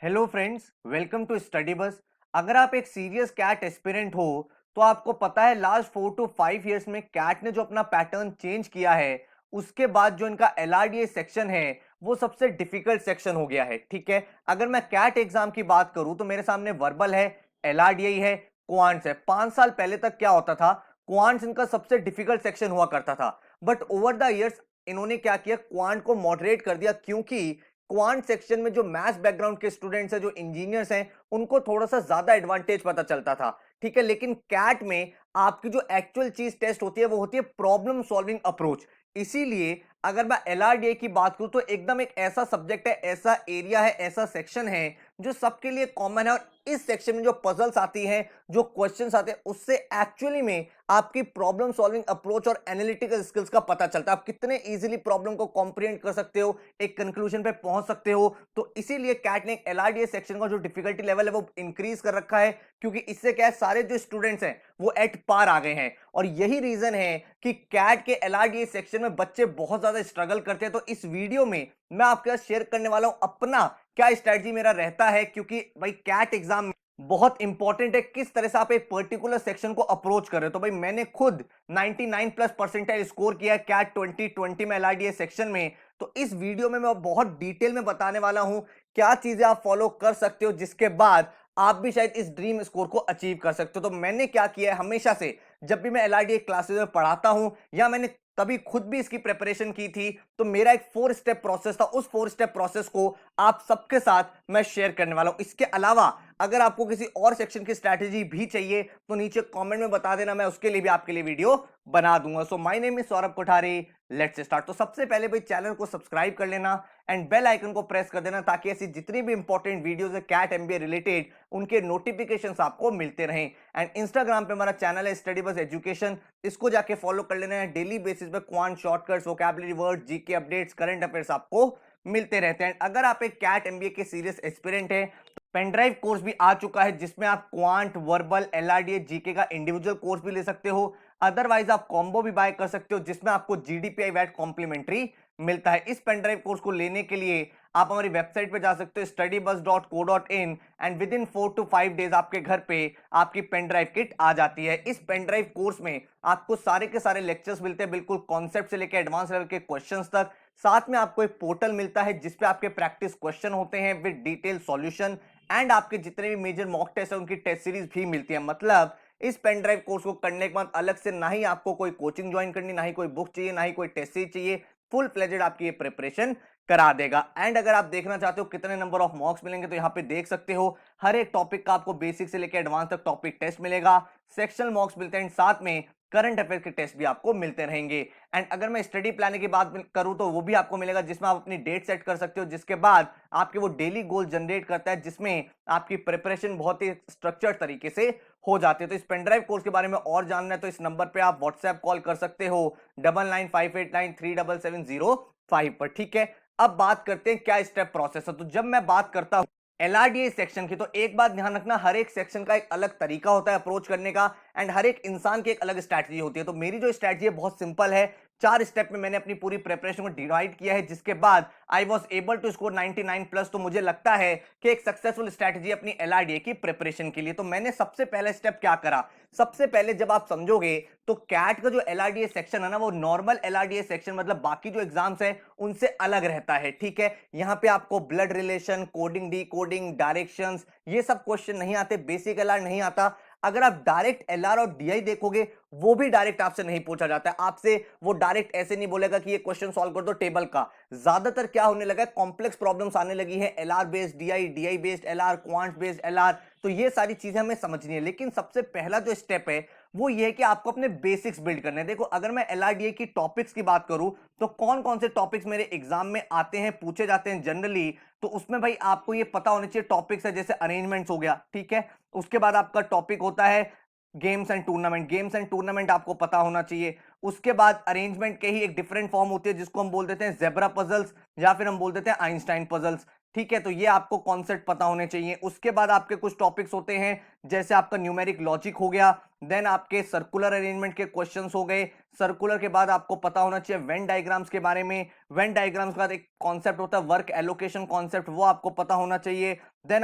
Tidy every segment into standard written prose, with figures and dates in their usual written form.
Hello friends, welcome to study bus. अगर आप एक सीरियस कैट एस्पिरेंट हो तो आपको पता है लास्ट 4 to 5 इयर्स में कैट ने जो अपना पैटर्न चेंज किया है उसके बाद जो इनका एलआरडीए सेक्शन है वो सबसे डिफिकल्ट सेक्शन हो गया है। ठीक है, अगर मैं कैट एग्जाम की बात करूं तो मेरे सामने वर्बल है, एलआरडीए है, क्वांट्स है। 5 साल पहले तक क्या होता था, क्वांट्स इनका सबसे डिफिकल्ट सेक्शन हुआ करता था, बट ओवर द इयर्स इन्होंने क्या किया, क्वांट को मॉडरेट कर दिया, क्योंकि क्वांट सेक्शन में जो मैथ्स बैकग्राउंड के स्टूडेंट्स हैं, जो इंजीनियर्स हैं, उनको थोड़ा सा ज्यादा एडवांटेज पता चलता था। ठीक है, लेकिन कैट में आपकी जो एक्चुअल चीज टेस्ट होती है वो होती है प्रॉब्लम सॉल्विंग अप्रोच। इसीलिए अगर मैं एलआरडीए की बात करूं तो एकदम एक ऐसा सब्जेक्ट है, ऐसा एरिया है, ऐसा सेक्शन है जो सबके लिए कॉमन है। और इस सेक्शन में जो पजल्स आती हैं, जो क्वेश्चंस आते हैं, उससे एक्चुअली में आपकी प्रॉब्लम सॉल्विंग अप्रोच और एनालिटिकल स्किल्स का पता चलता है। आप कितने इजीली प्रॉब्लम को कॉम्प्रिहेंड कर सकते हो, एक कंक्लूजन पे पहुंच सकते हो। तो इसीलिए कैट ने एलआरडीए सेक्शन का जो डिफिकल्टी लेवल है वो इंक्रीज कर रखा है, क्योंकि इससे क्या है, सारे जो स्टूडेंट्स हैं वो एट पार आ गए हैं। और यही रीजन है कि कैट के एलआरडीए सेक्शन में बच्चे बहुत ज्यादा स्ट्रगल करते हैं। तो इस वीडियो में मैं आपके साथ शेयर करने वाला हूं अपना क्या स्ट्रेटजी मेरा रहता है, क्योंकि भाई कैट एग्जाम बहुत इंपॉर्टेंट है किस तरह से आप एक पर्टिकुलर सेक्शन को अप्रोच कर रहे हो। तो भाई मैंने खुद 99 प्लस परसेंटाइल स्कोर किया है कैट 2020 में एलआरडीए सेक्शन में। तो इस वीडियो में मैं बहुत डिटेल में बताने वाला हूं क्या चीजें आप फॉलो कर सकते हो जिसके बाद आप भी शायद इस ड्रीम स्कोर को अचीव कर सकते हो। तो मैंने क्या किया है, हमेशा से जब भी मैं एलआरडीए क्लासेस में पढ़ाता हूं या मैंने तभी खुद भी इसकी प्रिपरेशन की थी, तो मेरा एक 4 स्टेप प्रोसेस था। उस 4 स्टेप प्रोसेस को आप सबके साथ मैं शेयर करने वाला हूं। इसके अलावा अगर आपको किसी और सेक्शन की स्ट्रैटेजी भी चाहिए तो नीचे कमेंट में बता देना, मैं उसके लिए भी आपके लिए वीडियो बना दूंगा। So my name is Saurabh Kothari, let's start. तो सबसे पहले भाई चैनल को सब्सक्राइब कर लेना एंड बेल आइकन को प्रेस कर देना, ताकि ऐसी जितनी भी इंपॉर्टेंट वीडियोस है कैट एमबीए रिलेटेड उनके नोटिफिकेशंस आपको मिलते रहें। एंड इंस्टाग्राम पे हमारा चैनल है स्टडी बस एजुकेशन, इसको जाके फॉलो कर लेना है। डेली बेसिस पे quant shortcuts, vocabulary word, GK updates, current affairs आपको मिलते रहते हैं। अगर आप एक कैट एमबीए के सीरियस एस्पिरेंट हैं तो पेनड्राइव कोर्स भी आ चुका है, जिसमें आप क्वांट, वर्बल, एलआरडीए, जीके का इंडिविजुअल कोर्स भी ले सकते हो। अदरवाइज आप कॉम्बो भी बाय कर सकते हो, जिसमें आपको जीडीपीआई वैट कॉम्प्लीमेंट्री मिलता है। इस पेनड्राइव कोर्स को लेने के लिए आप हमारी वेबसाइट पे जा सकते हो studybus.co.in and with in 4 to 5 days आपके घर पे आपकी पेनड्राइव किट आ जाती है। इस पेनड्राइव कोर्स में आपको सारे के सारे लेक्चर्स मिलते हैं, बिल्कुल कॉन्सेप्ट से लेकर एडवांस लेवल के क्वेश्चंस तक। साथ में आपको एक पोर्टल मिलता है जिसपे आपके प्रैक्टिस क्वेश्चन होते हैं विद डिटेल सॉल्यूशन, एंड आपके जितने भी मेजर मॉक टेस्ट है उनकी टेस्ट सीरीज भी मिलती है। मतलब इस पेन ड्राइव कोर्स को करने के बाद अलग से ना ही आपको कोई कोचिंग ज्वाइन करनी, ना ही कोई बुक चाहिए, ना ही कोई टेस्ट सीरीज चाहिए। फुल फ्लेजेड आपकी ये प्रिपरेशन करा देगा। एंड अगर आप देखना चाहते हो कितने नंबर ऑफ मॉक्स मिलेंगे, तो यहाँ पे देख सकते हो हर एक टॉपिक का आपको बेसिक से लेकर एडवांस तक टॉपिक टेस्ट मिलेगा, सेक्शनल मॉक्स मिलते हैं, साथ में करंट अफेयर के टेस्ट भी आपको मिलते रहेंगे। एंड अगर मैं स्टडी प्लान की बात करूं तो वो भी आपको मिलेगा, जिसमें आप अपनी डेट सेट कर सकते हो, जिसके बाद आपके वो डेली गोल जनरेट करता है, जिसमें आपकी प्रिपरेशन बहुत ही स्ट्रक्चर्ड तरीके से हो जाती है। तो इस पेनड्राइव कोर्स के बारे में और जानना है तो इस नंबर पे आप व्हाट्सएप कॉल कर सकते हो 9958937705 पर। ठीक है, अब बात करते हैं क्या स्टेप प्रोसेस है। तो जब मैं बात करता हूं एलआरडीए सेक्शन की, तो एक बात ध्यान रखना, हर एक सेक्शन का एक अलग तरीका होता है अप्रोच करने का, एंड हर एक इंसान की एक अलग स्ट्रैटेजी होती है। तो मेरी जो स्ट्रैटेजी है बहुत सिंपल है। 4 स्टेप में मैंने अपनी पूरी प्रिपरेशन को डिवाइड किया है, जिसके बाद I was able to score 99 plus. तो मुझे लगता है कि एक सक्सेसफुल स्ट्रैटेजी अपनी एलआरडीए की प्रिपरेशन के लिए। तो मैंने सबसे पहला स्टेप क्या करा, सबसे पहले जब आप समझोगे तो कैट का जो एलआरडीए सेक्शन है ना, वो नॉर्मल एलआरडीए सेक्शन मतलब बाकी जो एग्जाम्स है उनसे अलग रहता है। ठीक है, यहां पे आपको blood relation, coding, D coding, directions, ये सब क्वेश्चन नहीं आते, बेसिक एलआर नहीं आता। अगर आप डायरेक्ट एलआर और डीआई देखोगे, वो भी डायरेक्ट आपसे नहीं पूछा जाता है। आपसे वो डायरेक्ट ऐसे नहीं बोलेगा कि ये क्वेश्चन सॉल्व कर दो टेबल का। ज्यादातर क्या होने लगा है, कॉम्प्लेक्स प्रॉब्लम्स आने लगी है, LR based DI, DI based LR, quant based LR. तो ये सारी चीजें हमें समझनी है। लेकिन सबसे पहला जो स्टेप है वो ये है कि आपको अपने बेसिक्स बिल्ड करने हैं। देखो, अगर मैं एलआरडीए की टॉपिक्स की बात करूं तो कौन कौन से टॉपिक्स मेरे एग्जाम में आते हैं, पूछे जाते हैं जनरली, तो उसमें भाई आपको ये पता होना चाहिए। टॉपिक्स है जैसे अरेंजमेंट्स हो गया, ठीक है, उसके बाद आपका टॉपिक होता है games and tournament, games and tournament आपको पता होना चाहिए। उसके बाद अरेंजमेंट के ही एक डिफरेंट फॉर्म होती है जिसको हम बोल देते हैं जेब्रा पजल्स, या फिर हम बोल देते हैं आइंस्टाइन पजल्स। ठीक है, तो ये आपको कॉन्सेप्ट पता होने चाहिए। उसके बाद आपके कुछ टॉपिक्स होते हैं जैसे आपका न्यूमेरिक लॉजिक हो गया, देन आपके सर्कुलर अरेंजमेंट के क्वेश्चंस हो गए। सर्कुलर के बाद आपको पता होना चाहिए वेन डायग्राम्स के बारे में। वेन डायग्राम्स के बाद एक कॉन्सेप्ट होता है वर्क एलोकेशन कॉन्सेप्ट, वो आपको पता होना चाहिए। देन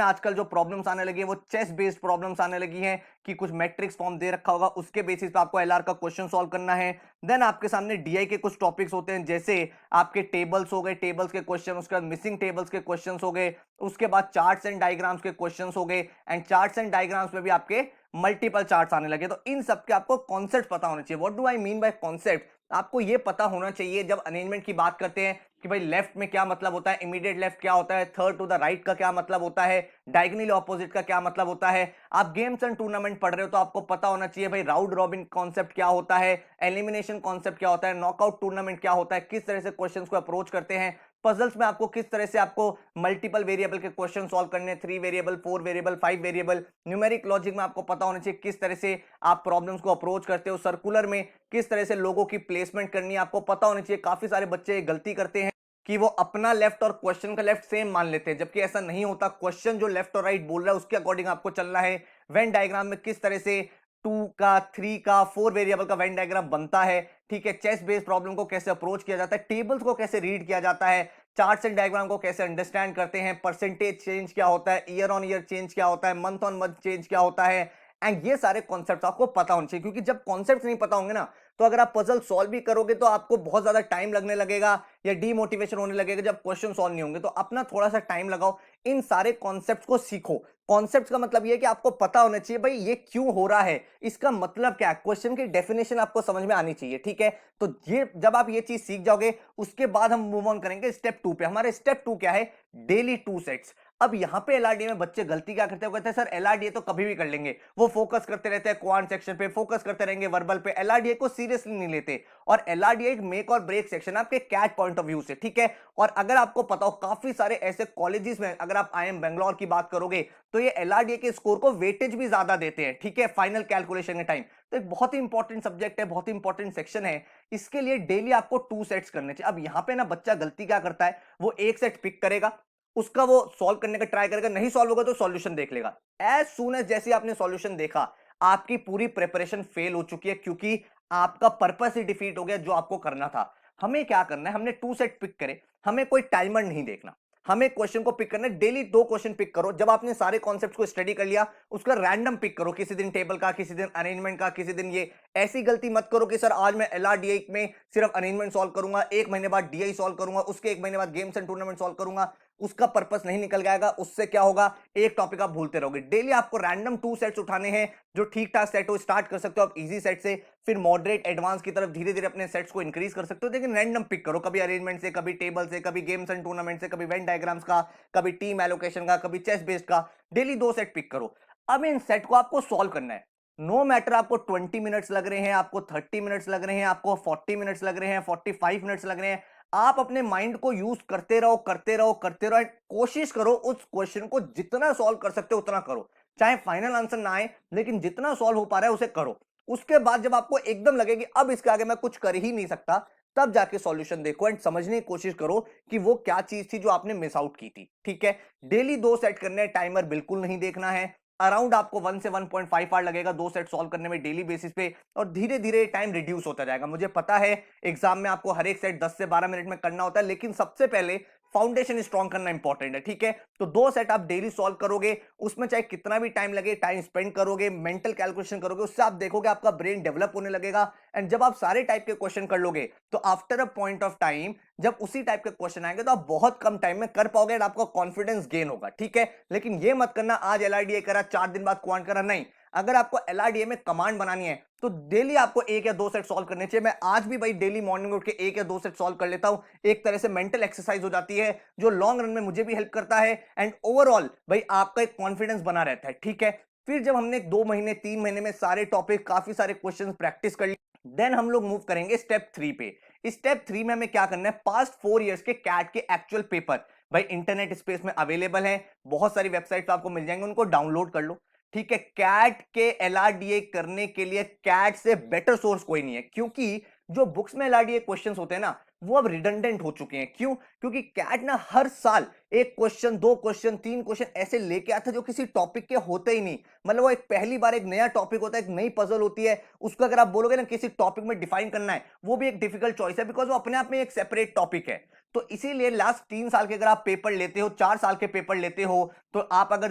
आजकल जो प्रॉब्लम्स आने लगी है वो चेस बेस्ड प्रॉब्लम्स आने लगी हैं कि कुछ मैट्रिक्स फॉर्म दे रखा होगा, उसके बेसिस पे आपको एलआर का क्वेश्चन सॉल्व करना है। देन आपके सामने डीआई के कुछ टॉपिक्स होते हैं, जैसे आपके टेबल्स हो गए, टेबल्स के क्वेश्चन, उसके बाद मिसिंग टेबल्स के क्वेश्चंस हो गए, उसके बाद चार्ट्स एंड डायग्राम्स के क्वेश्चंस हो गए, एंड चार्ट्स एंड डायग्राम्स में भी आपके मल्टीपल चार्ट्स आने लगे। तो इन सब के आपको कॉन्सेप्ट पता होने चाहिए। What do I mean by concept? आपको ये पता होना चाहिए जब अरेंजमेंट की बात करते हैं कि भाई लेफ्ट में क्या मतलब होता है, इमीडिएट लेफ्ट क्या होता है, थर्ड टू द राइट का क्या मतलब होता है, डायगोनली ऑपोजिट का क्या मतलब होता है। आप गेम्स एंड टूर्नामेंट पढ़ रहे हो तो आपको पता होना चाहिए भाई राउंड रॉबिन कॉन्सेप्ट क्या होता है, एलिमिनेशन कॉन्सेप्ट क्या होता है, नॉकआउट टूर्नामेंट क्या होता है, किस तरह से क्वेश्चंस को अप्रोच करते हैं। पजल्स में आपको किस तरह से आपको मल्टीपल वेरिएबल के क्वेश्चन सॉल्व करने, 3 variable, 4 variable, 5 variable. Numeric logic में आपको पता होना चाहिए किस तरह से आप प्रॉब्लम्स को अप्रोच करते हो। सर्कुलर में किस तरह से लोगों की प्लेसमेंट करनी है आपको पता होना चाहिए। काफी सारे बच्चे गलती करते हैं कि वो अपना लेफ्ट और क्वेश्चन का लेफ्ट सेम मान लेते हैं, जबकि ऐसा नहीं होता। क्वेश्चन जो लेफ्ट और राइट बोल रहा है उसके अकॉर्डिंग आपको चलना है। वेन डायग्राम में किस तरह से 2 का, 3 का, 4 वेरिएबल का वेन डायग्राम बनता है, ठीक है। चेस बेस्ड प्रॉब्लम को कैसे अप्रोच किया जाता है, टेबल्स को कैसे रीड किया जाता है, चार्ट्स एंड डायग्राम को कैसे अंडरस्टैंड करते हैं, परसेंटेज चेंज क्या होता है, ईयर ऑन ईयर चेंज क्या होता है, मंथ ऑन मंथ चेंज क्या होता है। एंड ये सारे कॉन्सेप्ट आपको पता होने चाहिए, क्योंकि जब कॉन्सेप्ट नहीं पता होंगे ना, तो अगर आप पजल सॉल्व भी करोगे तो आपको बहुत ज्यादा टाइम लगने लगेगा या डीमोटिवेशन होने लगेगा जब क्वेश्चन सॉल्व नहीं होंगे। तो अपना थोड़ा सा टाइम लगाओ, इन सारे कॉन्सेप्ट्स को सीखो। कॉन्सेप्ट्स का मतलब ये है कि आपको पता होना चाहिए भाई ये क्यों हो रहा है, इसका मतलब क्या है, क्वेश्चन की डेफिनेशन आपको समझ में आनी चाहिए, ठीक है। तो ये जब आप ये चीज सीख जाओगे उसके बाद हम मूव ऑन करेंगे स्टेप 2 पे। हमारे स्टेप 2 क्या है? Daily 2 sets. अब यहां पे एलआरडीए में बच्चे गलती क्या करते हैं, वो कहते हैं सर एलआरडीए तो कभी भी कर लेंगे। वो फोकस करते रहते हैं क्वांट सेक्शन पे, फोकस करते रहेंगे वर्बल पे, एलआरडीए को सीरियसली नहीं लेते। और एलआरडीए एक मेक और ब्रेक सेक्शन है आपके कैट पॉइंट ऑफ व्यू से, ठीक है। और अगर आपको पता हो काफी सारे ऐसे कॉलेजेस में, अगर आप आईएम बेंगलोर की बात करोगे तो ये एलआरडीए के स्कोर को वेटेज भी ज्यादा देते हैं, ठीक है, फाइनल कैलकुलेशन के टाइम। तो एक बहुत ही इंपॉर्टेंट सब्जेक्ट है, बहुत ही इंपॉर्टेंट सेक्शन है। इसके लिए डेली आपको 2 सेट्स करने चाहिए। अब यहां पे ना बच्चा गलती क्या करता है, वो एक सेट पिक करेगा, उसका वो सॉल्व करने का ट्राई करेगा, नहीं सॉल्व होगा तो सॉल्यूशन देख लेगा। एज सून एज जैसे आपने सॉल्यूशन देखा, आपकी पूरी प्रिपरेशन फेल हो चुकी है, क्योंकि आपका पर्पस ही डिफीट हो गया जो आपको करना था। हमें क्या करना है, हमने 2 सेट पिक करे, हमें कोई टाइमर नहीं देखना, हमें क्वेश्चन को पिक करना है। डेली 2 क्वेश्चन पिक करो। जब आपने सारे कॉन्सेप्ट्स को स्टडी कर लिया, उसका रैंडम पिक करो, किसी दिन टेबल का, किसी दिन अरेंजमेंट का, किसी दिन ये। ऐसी गलती मत करो कि सर आज मैं एलआरडीए में सिर्फ अरेंजमेंट सॉल्व करूंगा, 1 महीने बाद डीआई सॉल्व करूंगा, उसके 1 महीने बाद गेम्स एंड टूर्नामेंट सॉल्व करूंगा। उसका पर्पस नहीं निकल जाएगा, उससे क्या होगा, एक टॉपिक आप भूलते रहोगे। डेली आपको रैंडम 2 सेट्स उठाने हैं जो ठीक ठाक सेट हो। स्टार्ट कर सकते हो आप इजी सेट से, फिर मॉडरेट एडवांस की तरफ धीरे धीरे अपने सेट्स को इंक्रीज कर सकते हो, लेकिन रैंडम पिक करो, कभी अरेंजमेंट से, कभी टेबल से, कभी गेम्स एंड टूर्नामेंट से, कभी वेन डायग्राम्स का, कभी टीम एलोकेशन का, कभी चेस बेस्ड का। डेली 2 सेट पिक करो। अब इन सेट को आपको सॉल्व करना है। नो मैटर आपको 20 मिनट्स लग रहे हैं, आपको 30 मिनट्स लग रहे हैं, आपको 40 मिनट्स लग रहे हैं, 45 मिनट्स लग रहे हैं, आप अपने माइंड को यूज करते रहो, करते रहो, करते रहो। कोशिश करो उस क्वेश्चन को जितना सॉल्व कर सकते हो उतना करो। चाहे फाइनल आंसर ना आए, लेकिन जितना सॉल्व हो पा रहा है उसे करो। उसके बाद जब आपको एकदम लगे कि अब इसके आगे मैं कुछ कर ही नहीं सकता, तब जाके सॉल्यूशन देखो एंड समझने की कोशिश करो कि वो क्या चीज थी जो आपने मिस आउट की थी, ठीक है। डेली 2 सेट करने हैं, टाइमर बिल्कुल नहीं देखना है। अराउंड आपको 1 से 1.5 आवर लगेगा 2 सेट सॉल्व करने में डेली बेसिस पे, और धीरे धीरे टाइम रिड्यूस होता जाएगा। मुझे पता है एग्जाम में आपको हर एक सेट 10 से 12 मिनट में करना होता है, लेकिन सबसे पहले फाउंडेशन स्ट्रॉन्ग करना इंपॉर्टेंट है, ठीक है। तो 2 सेट आप डेली सॉल्व करोगे, उसमें चाहे कितना भी टाइम लगे, टाइम स्पेंड करोगे, मेंटल कैलकुलेशन करोगे, उससे आप देखोगे आपका ब्रेन डेवलप होने लगेगा। एंड जब आप सारे टाइप के क्वेश्चन कर लोगे तो after a point of time जब उसी टाइप के क्वेश्चन आएंगे तो आप बहुत कम टाइम में कर पाओगे, आपका कॉन्फिडेंस गेन होगा, ठीक है। लेकिन ये मत करना आज एलआरडीए करा 4 दिन बाद क्वांट करा, नहीं। अगर आपको एलआरडीए में कमांड बनानी है तो डेली आपको 1 या 2 सेट सॉल्व करने चाहिए। मैं आज भी भाई डेली मॉर्निंग में उठ के 1 या 2 सेट सॉल्व कर लेता हूं। एक तरह से मेंटल एक्सरसाइज हो जाती है जो लॉन्ग रन में मुझे भी हेल्प करता है, एंड ओवरऑल भाई आपका एक कॉन्फिडेंस बना रहता है, ठीक है। फिर जब हमने 2 महीने 3 महीने में सारे टॉपिक, काफी सारे क्वेश्चन प्रैक्टिस कर लिए, देन हम लोग मूव करेंगे स्टेप 3 पे। स्टेप 3 में हमें क्या करना है, पास्ट 4 इयर्स के कैट के एक्चुअल पेपर भाई इंटरनेट स्पेस में अवेलेबल है, बहुत सारी वेबसाइट आपको मिल जाएंगे, उनको डाउनलोड कर लो, ठीक है। कैट के एलआरडीए करने के लिए कैट से बेटर सोर्स कोई नहीं है, क्योंकि जो बुक्स में एलआरडीए क्वेश्चंस होते हैं ना, वो अब रिडंडेंट हो चुके हैं। क्यों? क्योंकि कैट ना हर साल एक क्वेश्चन, दो क्वेश्चन, तीन क्वेश्चन ऐसे लेके आता है जो किसी टॉपिक के होते ही नहीं। मतलब वो एक पहली बार एक नया टॉपिक होता है, एक नई पजल होती है, उसको अगर आप बोलोगे ना किसी टॉपिक में डिफाइन करना है, वो भी एक डिफिकल्ट चॉइस है, बिकॉज वो अपने आप में एक सेपरेट टॉपिक है। तो इसीलिए लास्ट 3 साल के अगर आप पेपर लेते हो, 4 साल के पेपर लेते हो, तो आप अगर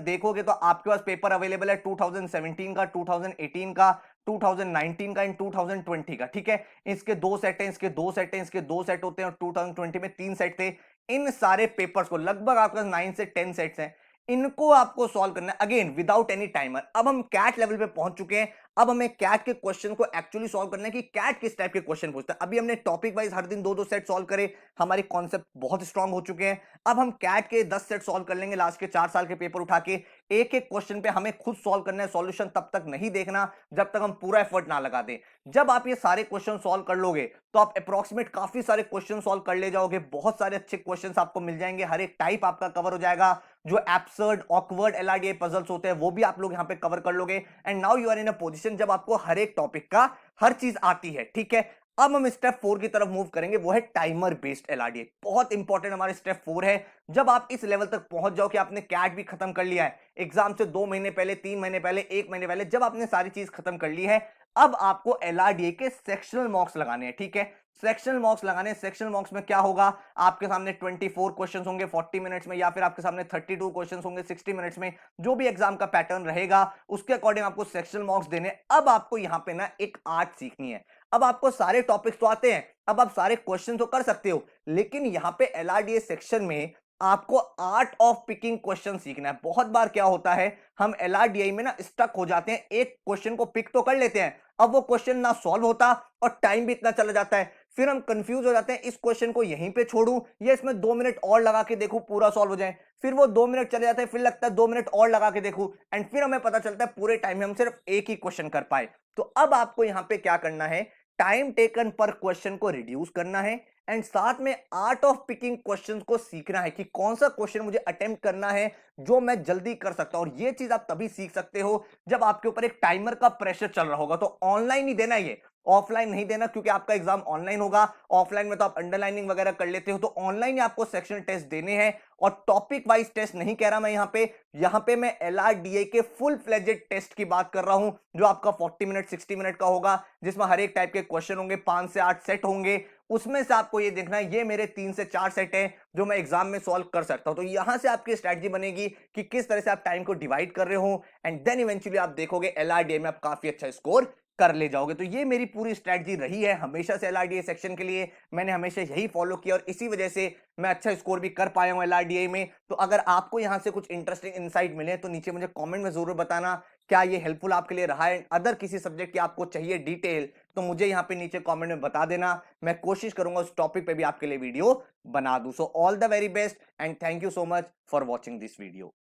देखोगे तो आपके पास पेपर अवेलेबल है 2017 का, 2018 का, 2019 का एंड 2020 का। ठीक है, इसके दो सेट हैं, इसके दो सेट हैं, इसके दो सेट होते हैं, और 2020 में 3 सेट थे। इन सारे पेपर्स को लगभग आपके पास 9 से 10 सेट्स हैं, इनको आपको सॉल्व करना है अगेन विदाउट एनी टाइमर। अब हम कैट लेवल पे पहुंच चुके हैं। अब हमें कैट के क्वेश्चन को एक्चुअली सॉल्व करना है कि कैट किस टाइप के क्वेश्चन पूछता है। अभी हमने टॉपिक वाइज हर दिन दो दो सेट सॉल्व करे, हमारे कॉन्सेप्ट बहुत स्ट्रांग हो चुके हैं। अब हम कैट के 10 सेट सॉल्व कर लेंगे लास्ट के 4 साल के पेपर उठा के। एक एक क्वेश्चन पे हमें खुद सॉल्व करना है, सॉल्यूशन तब तक नहीं देखना जब तक हम पूरा एफर्ट ना लगा दें। जब आप ये सारे क्वेश्चन सॉल्व कर लोगे तो आप अप्रोक्सीमेट काफी सारे क्वेश्चन सॉल्व कर ले जाओगे, बहुत सारे अच्छे क्वेश्चंस आपको मिल जाएंगे, हर एक टाइप आपका कवर हो जाएगा। जो एब्सर्ड ऑकवर्ड एलआरडीआई पजल्स होते हैं वो भी आप लोग यहां पे कवर कर लोगे। And now you are in a position जब आपको हर एक टॉपिक का हर चीज आती है। ठीक है, अब हम स्टेप 4 की तरफ मूव करेंगे, वो है टाइमर बेस्ड एलआरडीआई। बहुत इंपॉर्टेंट हमारे स्टेप 4 है। जब आप इस लेवल तक पहुंच जाओ कि आपने कैट भी खत्म कर लिया है, एग्जाम से 2 महीने पहले, 3 महीने पहले, 1 महीने पहले, जब आपने सारी चीज खत्म कर ली है, अब आपको एलआरडीआई के सेक्शनल मॉक्स लगाने हैं। ठीक है, सेक्शनल मॉक्स लगाने। सेक्शनल मॉक्स में क्या होगा, आपके सामने 24 क्वेश्चंस होंगे 40 मिनट्स में, या फिर आपके सामने 32 क्वेश्चंस होंगे 60 मिनट्स में। जो भी एग्जाम का पैटर्न रहेगा उसके अकॉर्डिंग आपको सेक्शनल मॉक्स देने। अब आपको यहां पे ना एक आर्ट सीखनी है। अब आपको सारे टॉपिक्स तो आते हैं, अब आप सारे क्वेश्चन तो कर सकते हो, लेकिन यहां पे एलआरडीए सेक्शन में आपको आर्ट ऑफ पिकिंग क्वेश्चन सीखना है। बहुत बार क्या होता है, हम एलआरडीआई में ना स्टक हो जाते हैं, एक क्वेश्चन को पिक तो कर लेते हैं, अब वो क्वेश्चन ना सॉल्व होता और टाइम भी इतना चला जाता है, फिर हम कंफ्यूज हो जाते हैं, इस क्वेश्चन को यहीं पे छोड़ूं या इसमें 2 मिनट और लगा के देखूं पूरा सॉल्व हो जाए। फिर वो 2 मिनट चले जाते हैं, फिर लगता है 2 मिनट और लगा के देखूं, एंड फिर हमें पता चलता है पूरे टाइम में हम सिर्फ एक ही क्वेश्चन कर पाए। तो अब आपको यहां पे क्या करना है, टाइम टेकन पर क्वेश्चन को रिड्यूस करना है, एंड साथ में आर्ट ऑफ पिकिंग क्वेश्चंस को सीखना है कि कौन सा क्वेश्चन मुझे अटेम्प्ट करना है जो मैं जल्दी कर सकता हूं। और ये चीज आप तभी सीख सकते हो जब आपके ऊपर एक टाइमर का प्रेशर चल रहा होगा। तो ऑनलाइन ही देना, ये ऑफलाइन नहीं देना, क्योंकि आपका एग्जाम ऑनलाइन होगा। ऑफलाइन में तो आप अंडरलाइनिंग वगैरह कर लेते हो, तो ऑनलाइन ही आपको सेक्शनल टेस्ट देने हैं। और टॉपिक वाइज टेस्ट नहीं कह रहा मैं यहां पे मैं एलआरडीए के फुल फ्लेजेड टेस्ट की बात कर रहा हूं, जो आपका 40 मिनट 60 मिनट का होगा, जिसमें हर एक टाइप के क्वेश्चन होंगे, 5 से 8 सेट होंगे। उसमें से आपको ये देखना है ये मेरे 3 से 4 सेट हैं जो मैं एग्जाम में सॉल्व कर सकता हूं। तो यहां से आपकी स्ट्रैटेजी बनेगी कि किस तरह से आप टाइम को डिवाइड कर रहे हो, एंड देन इवेंचुअली आप देखोगे एलआरडीए में आप काफी अच्छा स्कोर कर ले जाओगे। तो ये मेरी पूरी स्ट्रैटेजी रही है हमेशा से एलआरडीए सेक्शन के लिए, मैंने हमेशा यही फॉलो किया और इसी वजह से मैं अच्छा स्कोर भी कर पाया हूं एलआरडीए में। तो अगर आपको यहां से कुछ इंटरेस्टिंग इनसाइट मिले तो नीचे मुझे कमेंट में जरूर बताना, क्या ये हेल्पफुल आपके लिए रहा है। अदर किसी सब्जेक्ट की आपको चाहिए डिटेल तो मुझे यहाँ पे नीचे कमेंट में बता देना, मैं कोशिश करूंगा उस टॉपिक पे भी आपके लिए वीडियो बना दूं। So all the very best and thank you so much for watching this video.